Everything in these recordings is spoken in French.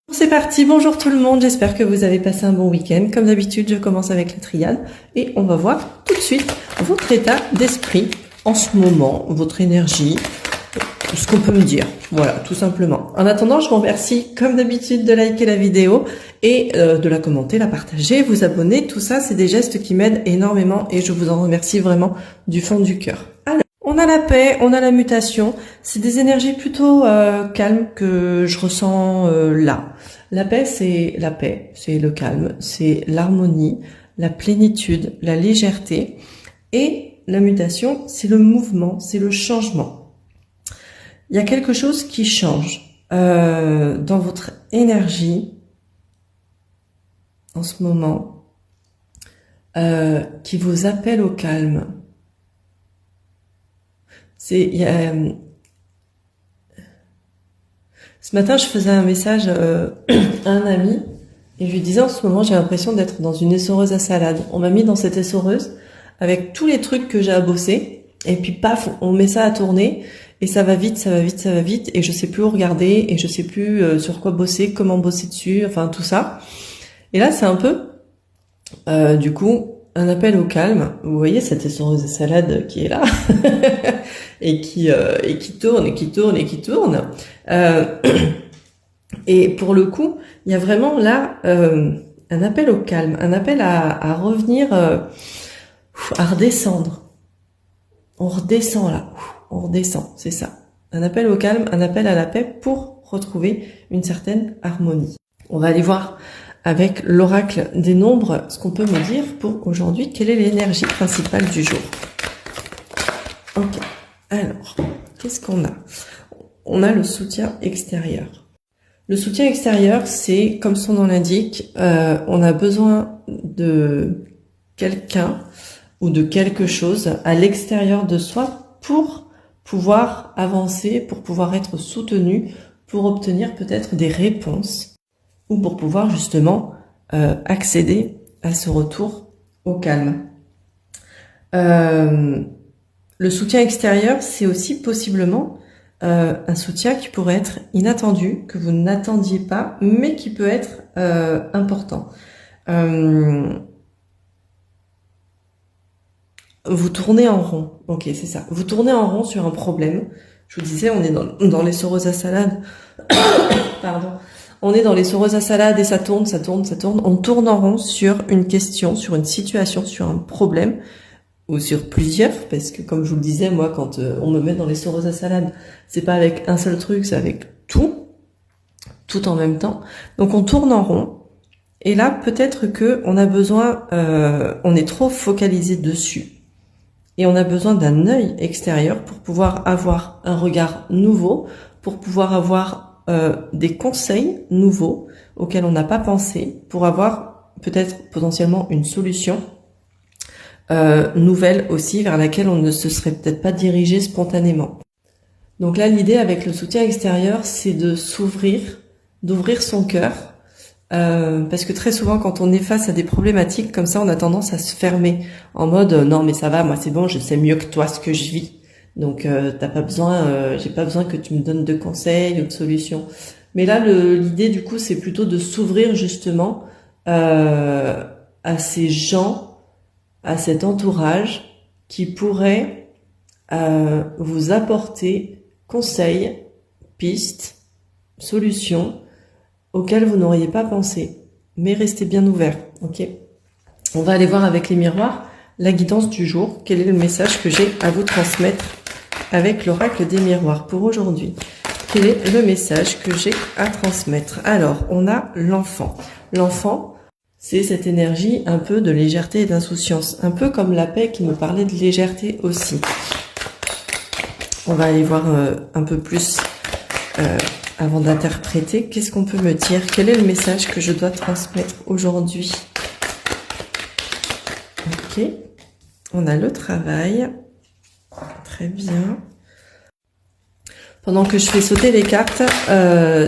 C'est parti, bonjour tout le monde, j'espère que vous avez passé un bon week-end. Comme d'habitude, je commence avec la triade et on va voir tout de suite votre état d'esprit en ce moment, votre énergie, ce qu'on peut me dire, voilà, tout simplement. En attendant, je vous remercie comme d'habitude de liker la vidéo et de la commenter, la partager, vous abonner, tout ça c'est des gestes qui m'aident énormément et je vous en remercie vraiment du fond du cœur. Alors, on a la paix, on a la mutation, c'est des énergies plutôt calmes que je ressens là. La paix, c'est le calme, c'est l'harmonie, la plénitude, la légèreté. Et la mutation, c'est le mouvement, c'est le changement. Il y a quelque chose qui change dans votre énergie en ce moment, qui vous appelle au calme. Ce matin, je faisais un message à un ami et je lui disais en ce moment, j'ai l'impression d'être dans une essoreuse à salade. On m'a mis dans cette essoreuse avec tous les trucs que j'ai à bosser et puis paf, on met ça à tourner et ça va vite, ça va vite, ça va vite et je sais plus où regarder et je sais plus sur quoi bosser, comment bosser dessus, enfin tout ça. Et là, c'est un peu, du coup, un appel au calme. Vous voyez cette essoreuse à salade qui est là et qui tourne et qui tourne et qui tourne. Et pour le coup, il y a vraiment là un appel au calme, un appel à revenir, à redescendre. On redescend là, on redescend, c'est ça. Un appel au calme, un appel à la paix pour retrouver une certaine harmonie. On va aller voir avec l'oracle des nombres ce qu'on peut me dire pour aujourd'hui. Quelle est l'énergie principale du jour? Ok, alors, qu'est-ce qu'on a? On a le soutien extérieur. Le soutien extérieur, c'est, comme son nom l'indique, on a besoin de quelqu'un ou de quelque chose à l'extérieur de soi pour pouvoir avancer, pour pouvoir être soutenu, pour obtenir peut-être des réponses ou pour pouvoir justement accéder à ce retour au calme. Le soutien extérieur, c'est aussi possiblement un soutien qui pourrait être inattendu, que vous n'attendiez pas, mais qui peut être important. Vous tournez en rond, ok, c'est ça. Vous tournez en rond sur un problème. Je vous disais, on est dans les soreuses à salade. Pardon. On est dans les soreuses à salade et ça tourne, ça tourne, ça tourne. On tourne en rond sur une question, sur une situation, sur un problème ou sur plusieurs, parce que comme je vous le disais, moi, quand on me met dans les soreuses à salade, c'est pas avec un seul truc, c'est avec tout en même temps. Donc on tourne en rond. Et là, peut-être que on a besoin, on est trop focalisé dessus. Et on a besoin d'un œil extérieur pour pouvoir avoir un regard nouveau, pour pouvoir avoir des conseils nouveaux auxquels on n'a pas pensé, pour avoir peut-être potentiellement une solution nouvelle aussi vers laquelle on ne se serait peut-être pas dirigé spontanément. Donc là, l'idée avec le soutien extérieur, c'est de s'ouvrir, d'ouvrir son cœur, parce que très souvent quand on est face à des problématiques comme ça, on a tendance à se fermer en mode non mais ça va, moi c'est bon, je sais mieux que toi ce que je vis. Donc t'as pas besoin, j'ai pas besoin que tu me donnes de conseils ou de solutions. Mais là l'idée du coup c'est plutôt de s'ouvrir justement à ces gens, à cet entourage qui pourrait vous apporter conseils, pistes, solutions auxquelles vous n'auriez pas pensé. Mais restez bien ouvert, ok? On va aller voir avec les miroirs la guidance du jour. Quel est le message que j'ai à vous transmettre avec l'oracle des miroirs pour aujourd'hui? Quel est le message que j'ai à transmettre? Alors, on a l'enfant. L'enfant, c'est cette énergie un peu de légèreté et d'insouciance. Un peu comme la paix qui nous parlait de légèreté aussi. On va aller voir un peu plus avant d'interpréter. Qu'est-ce qu'on peut me dire? Quel est le message que je dois transmettre aujourd'hui? Ok. On a le travail. Très bien. Pendant que je fais sauter les cartes,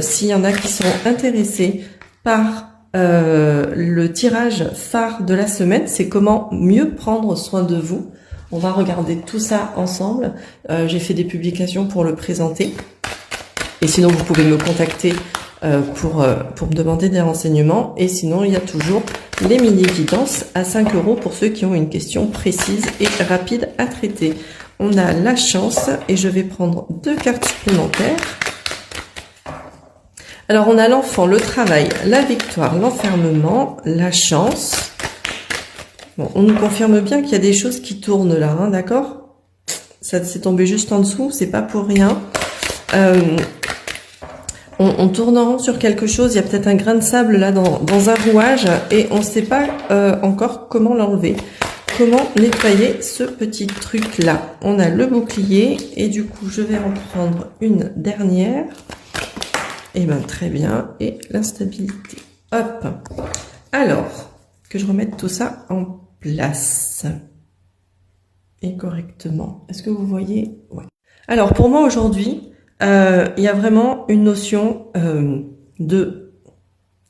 s'il y en a qui sont intéressés par le tirage phare de la semaine, c'est comment mieux prendre soin de vous. On va regarder tout ça ensemble. J'ai fait des publications pour le présenter. Et sinon, vous pouvez me contacter pour me demander des renseignements. Et sinon, il y a toujours les mini-guidances à 5 € pour ceux qui ont une question précise et rapide à traiter. On a la chance et je vais prendre 2 cartes supplémentaires. Alors, on a l'enfant, le travail, la victoire, l'enfermement, la chance. Bon, on nous confirme bien qu'il y a des choses qui tournent là, hein, d'accord? Ça s'est tombé juste en dessous, c'est pas pour rien. On tourne en rond sur quelque chose, il y a peut-être un grain de sable là dans un rouage et on ne sait pas encore comment l'enlever. Comment nettoyer ce petit truc là? On a le bouclier et du coup je vais en prendre une dernière. Et ben très bien, et l'instabilité. Hop. Alors, que je remette tout ça en place. Et correctement. Est-ce que vous voyez? Ouais. Alors pour moi aujourd'hui, il y a vraiment une notion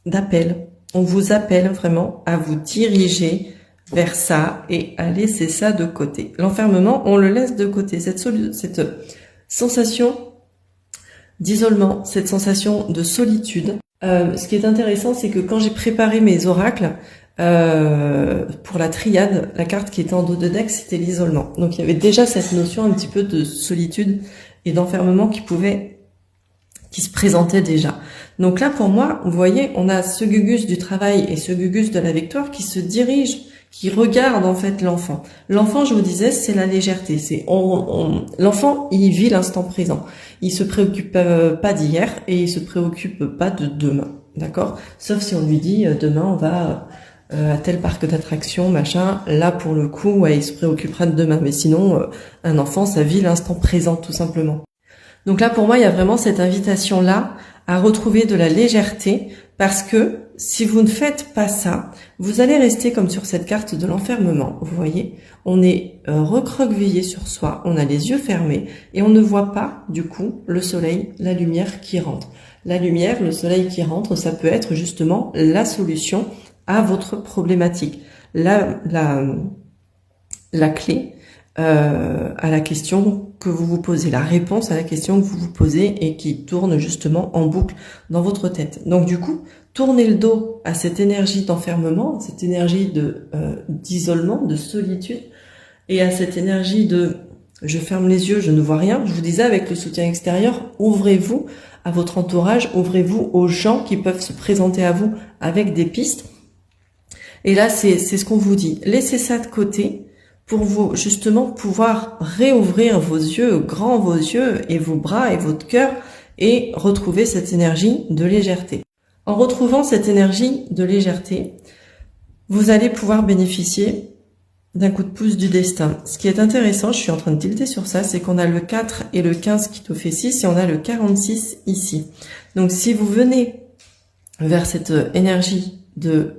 d'appel. On vous appelle vraiment à vous diriger vers ça et à laisser ça de côté. L'enfermement, on le laisse de côté. Cette sensation d'isolement, cette sensation de solitude. Ce qui est intéressant, c'est que quand j'ai préparé mes oracles, pour la triade, la carte qui était en dos de deck, c'était l'isolement. Donc il y avait déjà cette notion un petit peu de solitude et d'enfermement qui se présentait déjà. Donc là, pour moi, vous voyez, on a ce gugus du travail et ce gugus de la victoire qui se dirige, qui regarde en fait l'enfant. L'enfant, je vous disais, c'est la légèreté. C'est l'enfant, il vit l'instant présent. Il se préoccupe pas d'hier et il se préoccupe pas de demain, d'accord? Sauf si on lui dit demain on va à tel parc d'attractions, machin. Là, pour le coup, ouais, il se préoccupera de demain. Mais sinon, un enfant, ça vit l'instant présent, tout simplement. Donc là, pour moi, il y a vraiment cette invitation-là à retrouver de la légèreté, parce que si vous ne faites pas ça, vous allez rester comme sur cette carte de l'enfermement. Vous voyez, on est recroquevillé sur soi, on a les yeux fermés et on ne voit pas, du coup, le soleil, la lumière qui rentre. La lumière, le soleil qui rentre, ça peut être justement la solution à votre problématique. La clé à la question que vous vous posez, la réponse à la question que vous vous posez et qui tourne justement en boucle dans votre tête. Donc du coup, tournez le dos à cette énergie d'enfermement, cette énergie d'isolement, de solitude, et à cette énergie de je ferme les yeux, je ne vois rien. Je vous disais, avec le soutien extérieur, ouvrez-vous à votre entourage, ouvrez-vous aux gens qui peuvent se présenter à vous avec des pistes. Et là, c'est ce qu'on vous dit. Laissez ça de côté pour vous, justement, pouvoir réouvrir vos yeux, grands vos yeux et vos bras et votre cœur et retrouver cette énergie de légèreté. En retrouvant cette énergie de légèreté, vous allez pouvoir bénéficier d'un coup de pouce du destin. Ce qui est intéressant, je suis en train de tilter sur ça, c'est qu'on a le 4 et le 15 qui nous fait 6 et on a le 46 ici. Donc si vous venez vers cette énergie de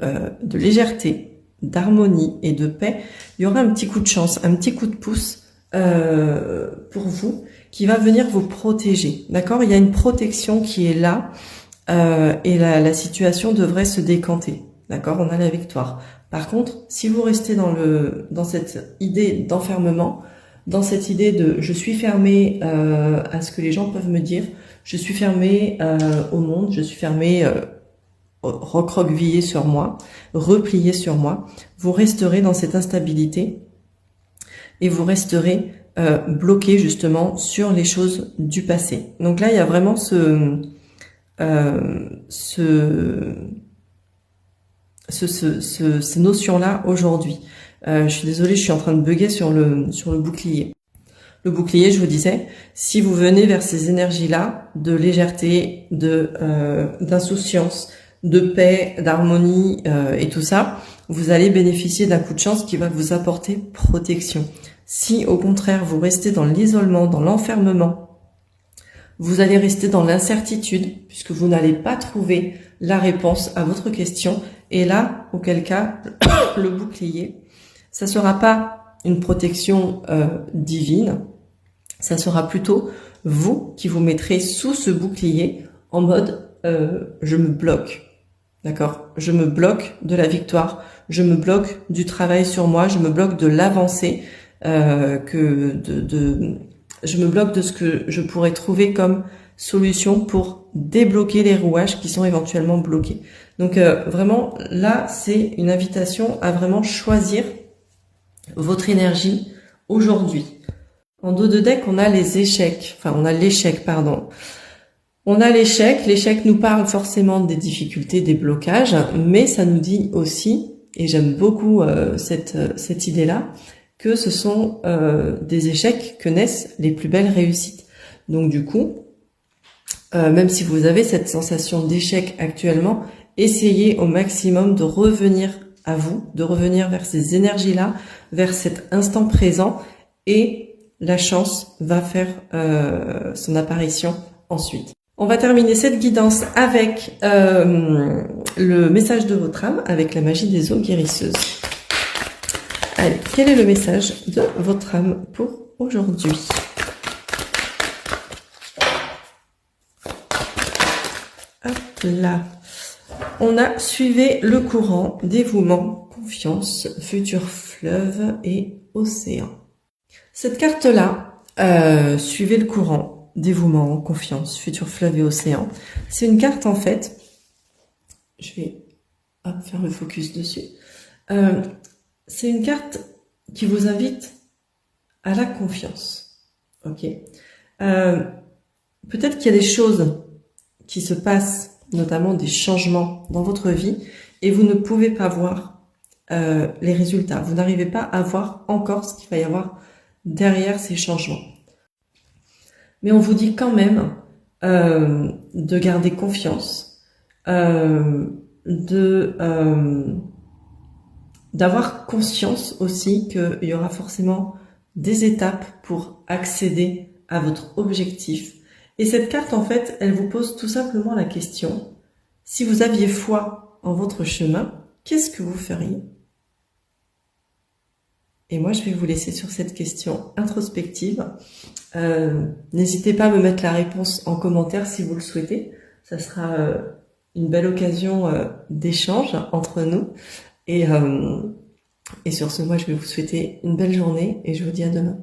légèreté, d'harmonie et de paix, il y aura un petit coup de chance, un petit coup de pouce pour vous qui va venir vous protéger. D'accord? Il y a une protection qui est là et la situation devrait se décanter. D'accord? On a la victoire. Par contre, si vous restez dans cette idée d'enfermement, dans cette idée de je suis fermé à ce que les gens peuvent me dire, je suis fermé au monde, je suis fermé recroquevillé sur moi, replié sur moi, vous resterez dans cette instabilité et vous resterez bloqué justement sur les choses du passé. Donc là, il y a vraiment ces notions-là aujourd'hui. Je suis désolée, je suis en train de bugger sur le bouclier. Le bouclier, je vous disais, si vous venez vers ces énergies-là de légèreté, d'insouciance, de paix, d'harmonie et tout ça, vous allez bénéficier d'un coup de chance qui va vous apporter protection. Si au contraire vous restez dans l'isolement, dans l'enfermement, vous allez rester dans l'incertitude puisque vous n'allez pas trouver la réponse à votre question. Et là, auquel cas, le bouclier, ça sera pas une protection divine, ça sera plutôt vous qui vous mettrez sous ce bouclier en mode je me bloque. D'accord? Je me bloque de la victoire, je me bloque du travail sur moi, je me bloque de l'avancée, je me bloque de ce que je pourrais trouver comme solutions pour débloquer les rouages qui sont éventuellement bloqués. Donc vraiment, là, c'est une invitation à vraiment choisir votre énergie aujourd'hui. En dos de deck, on a les échecs. Enfin, on a l'échec, pardon. On a l'échec. L'échec nous parle forcément des difficultés, des blocages, mais ça nous dit aussi, et j'aime beaucoup cette idée-là, que ce sont des échecs que naissent les plus belles réussites. Donc du coup, même si vous avez cette sensation d'échec actuellement, essayez au maximum de revenir à vous, de revenir vers ces énergies-là, vers cet instant présent, et la chance va faire son apparition ensuite. On va terminer cette guidance avec le message de votre âme, avec la magie des eaux guérisseuses. Allez, quel est le message de votre âme pour aujourd'hui? Hop là. On a suivi le courant, dévouement, confiance, futur fleuve et océan. Cette carte-là, suivez le courant, dévouement, confiance, futur fleuve et océan. C'est une carte en fait, je vais faire le focus dessus. C'est une carte qui vous invite à la confiance. Ok. Peut-être qu'il y a des choses qui se passent, notamment des changements dans votre vie, et vous ne pouvez pas voir les résultats. Vous n'arrivez pas à voir encore ce qu'il va y avoir derrière ces changements. Mais on vous dit quand même de garder confiance, d'avoir conscience aussi qu'il y aura forcément des étapes pour accéder à votre objectif. Et cette carte, en fait, elle vous pose tout simplement la question, si vous aviez foi en votre chemin, qu'est-ce que vous feriez? Et moi, je vais vous laisser sur cette question introspective. N'hésitez pas à me mettre la réponse en commentaire si vous le souhaitez. Ça sera une belle occasion d'échange entre nous. Et sur ce, moi, je vais vous souhaiter une belle journée et je vous dis à demain.